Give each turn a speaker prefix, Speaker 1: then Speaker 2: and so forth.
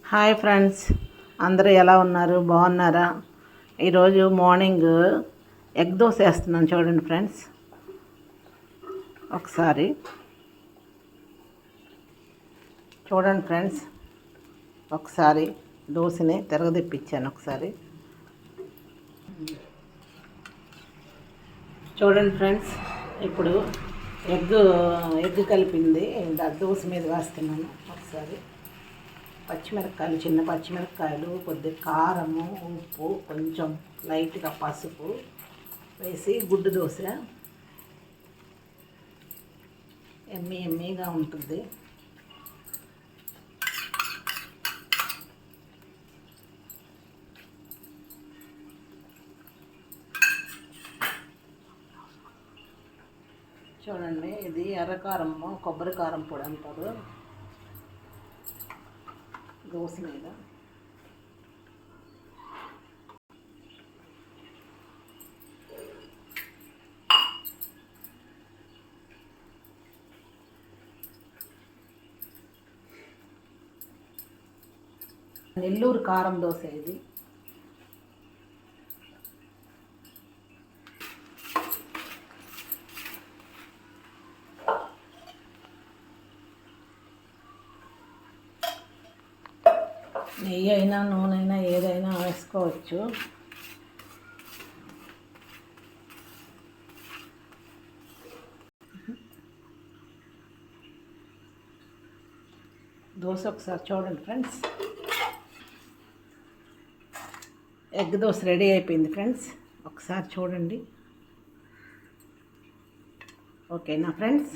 Speaker 1: Hi friends, అందరూ ఎలా ఉన్నారు? బాగున్నారా? ఈరోజు మార్నింగ్ ఎగ్ దోశ వేస్తున్నాను చూడండి ఫ్రెండ్స్. ఒకసారి చూడండి ఫ్రెండ్స్, ఒకసారి దోశని తిరగదిప్పించాను. ఒకసారి చూడండి ఫ్రెండ్స్, ఇప్పుడు ఎగ్ కలిపింది దోశ మీద వేస్తున్నాను. ఒకసారి పచ్చిమిరపకాయలు, చిన్న పచ్చిమిరపకాయలు, కొద్దిగా కారము, ఉప్పు, కొంచెం లైట్గా పసుపు వేసి గుడ్డు దోశ ఎమ్మీగా ఉంటుంది. చూడండి, ఇది ఎర్రకారము, కొబ్బరి కారం పొడి అంటారు దోశ మీద. నెల్లూరు కారం దోశ ఇది. నెయ్యి అయినా నూనె అయినా ఏదైనా వేసుకోవచ్చు. దోశ ఒకసారి చూడండి ఫ్రెండ్స్. ఎగ్ దోశ రెడీ అయిపోయింది ఫ్రెండ్స్. ఒకసారి చూడండి. ఓకేనా ఫ్రెండ్స్?